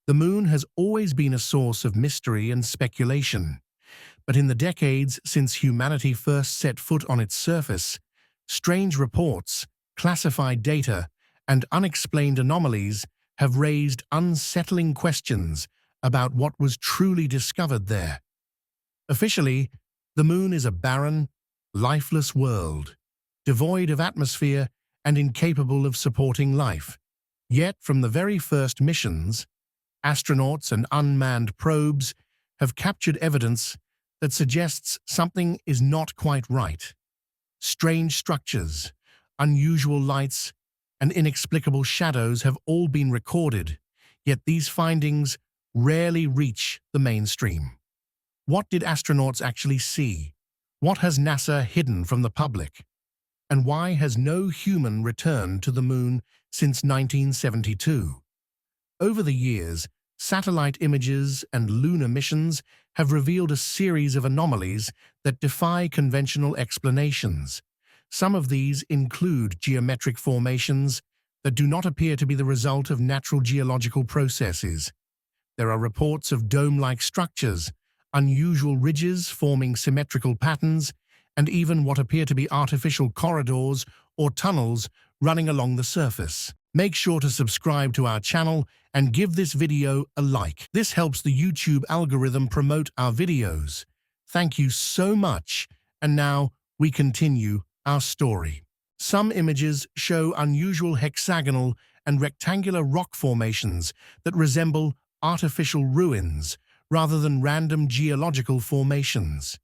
The moon has always been a source of mystery and speculation, but in the decades since humanity first set foot on its surface, strange reports, classified data, and unexplained anomalies have raised unsettling questions about what was truly discovered there. Officially, the moon is a barren, lifeless world, devoid of atmosphere and incapable of supporting life. Yet, from the very first missions, astronauts and unmanned probes have captured evidence that suggests something is not quite right. Strange structures, unusual lights, and inexplicable shadows have all been recorded, yet these findings rarely reach the mainstream. What did astronauts actually see? What has NASA hidden from the public? And why has no human returned to the moon since 1972? Over the years, satellite images and lunar missions have revealed a series of anomalies that defy conventional explanations. Some of these include geometric formations that do not appear to be the result of natural geological processes. There are reports of dome-like structures, unusual ridges forming symmetrical patterns, and even what appear to be artificial corridors or tunnels running along the surface. Make sure to subscribe to our channel and give this video a like. This helps the YouTube algorithm promote our videos. Thank you so much. And now we continue our story. Some images show unusual hexagonal and rectangular rock formations that resemble artificial ruins rather than random geological formations.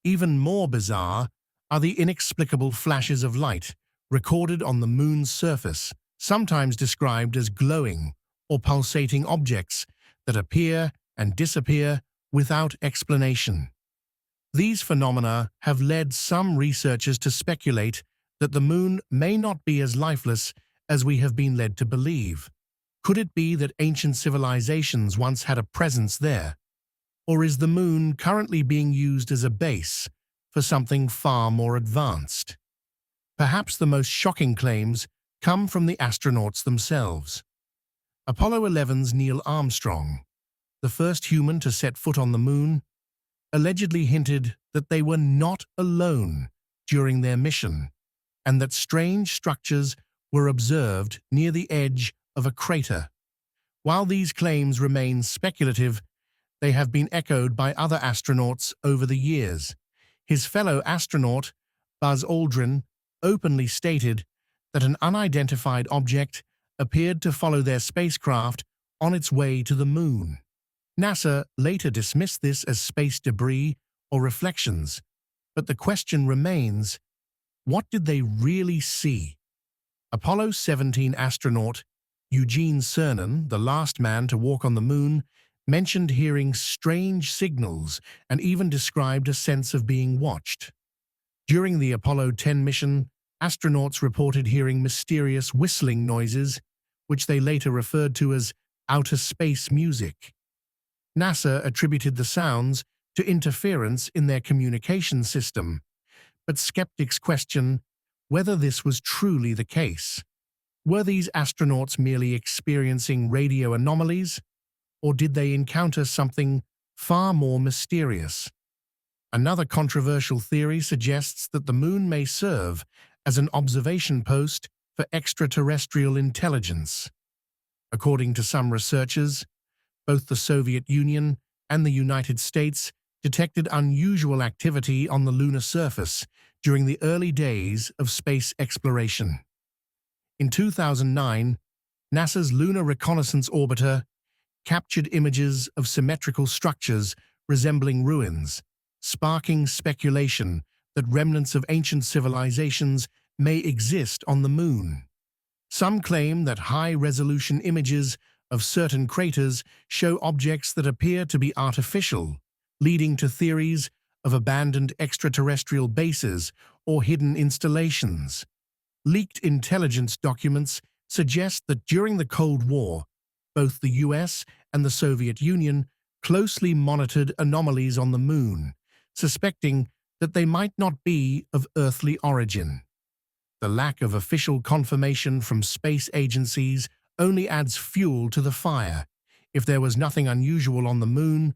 Even more bizarre are the inexplicable flashes of light recorded on the moon's surface, sometimes described as glowing or pulsating objects that appear and disappear without explanation. These phenomena have led some researchers to speculate that the moon may not be as lifeless as we have been led to believe. Could it be that ancient civilizations once had a presence there? Or is the moon currently being used as a base for something far more advanced? Perhaps the most shocking claims come from the astronauts themselves. Apollo 11's Neil Armstrong, the first human to set foot on the moon, allegedly hinted that they were not alone during their mission, and that strange structures were observed near the edge of a crater. While these claims remain speculative, they have been echoed by other astronauts over the years. His fellow astronaut, Buzz Aldrin, openly stated that an unidentified object appeared to follow their spacecraft on its way to the moon. NASA later dismissed this as space debris or reflections, but the question remains, what did they really see? Apollo 17 astronaut Eugene Cernan, the last man to walk on the moon, mentioned hearing strange signals and even described a sense of being watched. During the Apollo 10 mission, astronauts reported hearing mysterious whistling noises, which they later referred to as outer space music. NASA attributed the sounds to interference in their communication system, but skeptics question whether this was truly the case. Were these astronauts merely experiencing radio anomalies, or did they encounter something far more mysterious? Another controversial theory suggests that the moon may serve as an observation post for extraterrestrial intelligence. According to some researchers, both the Soviet Union and the United States detected unusual activity on the lunar surface during the early days of space exploration. In 2009, NASA's Lunar Reconnaissance Orbiter captured images of symmetrical structures resembling ruins, sparking speculation that remnants of ancient civilizations may exist on the moon. Some claim that high-resolution images of certain craters show objects that appear to be artificial, leading to theories of abandoned extraterrestrial bases or hidden installations. Leaked intelligence documents suggest that during the Cold War, both the US and the Soviet Union closely monitored anomalies on the moon, suspecting that they might not be of earthly origin. The lack of official confirmation from space agencies only adds fuel to the fire, If there was nothing unusual on the moon,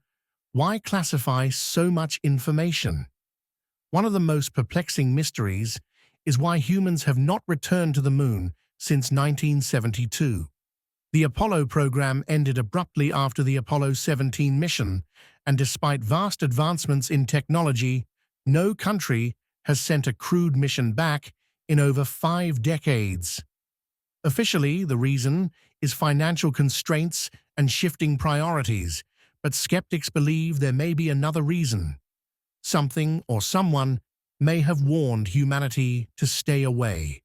why classify so much information? One of the most perplexing mysteries is why humans have not returned to the moon since 1972. The Apollo program ended abruptly after the Apollo 17 mission, and despite vast advancements in technology, no country has sent a crewed mission back in over 5 decades. Officially, the reason is financial constraints and shifting priorities, but skeptics believe there may be another reason. Something or someone may have warned humanity to stay away.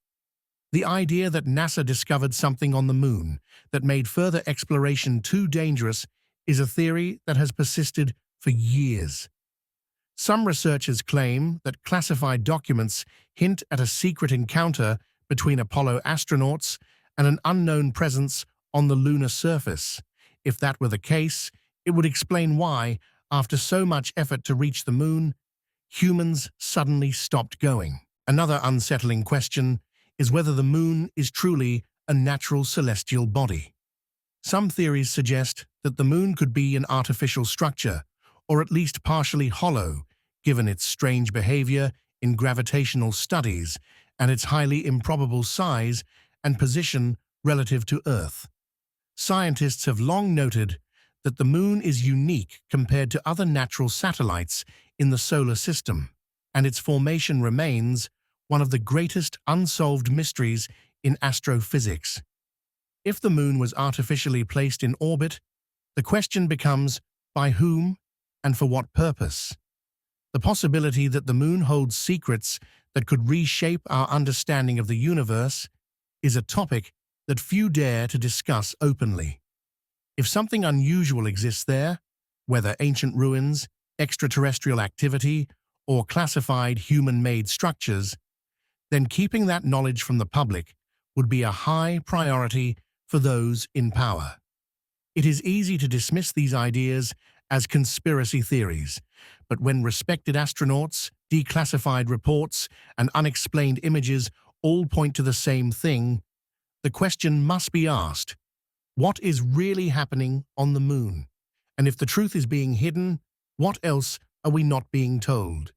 The idea that NASA discovered something on the moon that made further exploration too dangerous is a theory that has persisted for years. Some researchers claim that classified documents hint at a secret encounter between Apollo astronauts and an unknown presence on the lunar surface. If that were the case, it would explain why, after so much effort to reach the moon, humans suddenly stopped going. Another unsettling question is whether the moon is truly a natural celestial body. Some theories suggest that the moon could be an artificial structure, or at least partially hollow, given its strange behavior in gravitational studies and its highly improbable size and position relative to Earth. Scientists have long noted that the moon is unique compared to other natural satellites in the solar system, and its formation remains one of the greatest unsolved mysteries in astrophysics. If the moon was artificially placed in orbit, the question becomes by whom and for what purpose? The possibility that the moon holds secrets that could reshape our understanding of the universe is a topic that few dare to discuss openly. If something unusual exists there, whether ancient ruins, extraterrestrial activity, or classified human-made structures, then keeping that knowledge from the public would be a high priority for those in power. It is easy to dismiss these ideas as conspiracy theories, but when respected astronauts, declassified reports, and unexplained images all point to the same thing, the question must be asked: what is really happening on the moon? And if the truth is being hidden, what else are we not being told?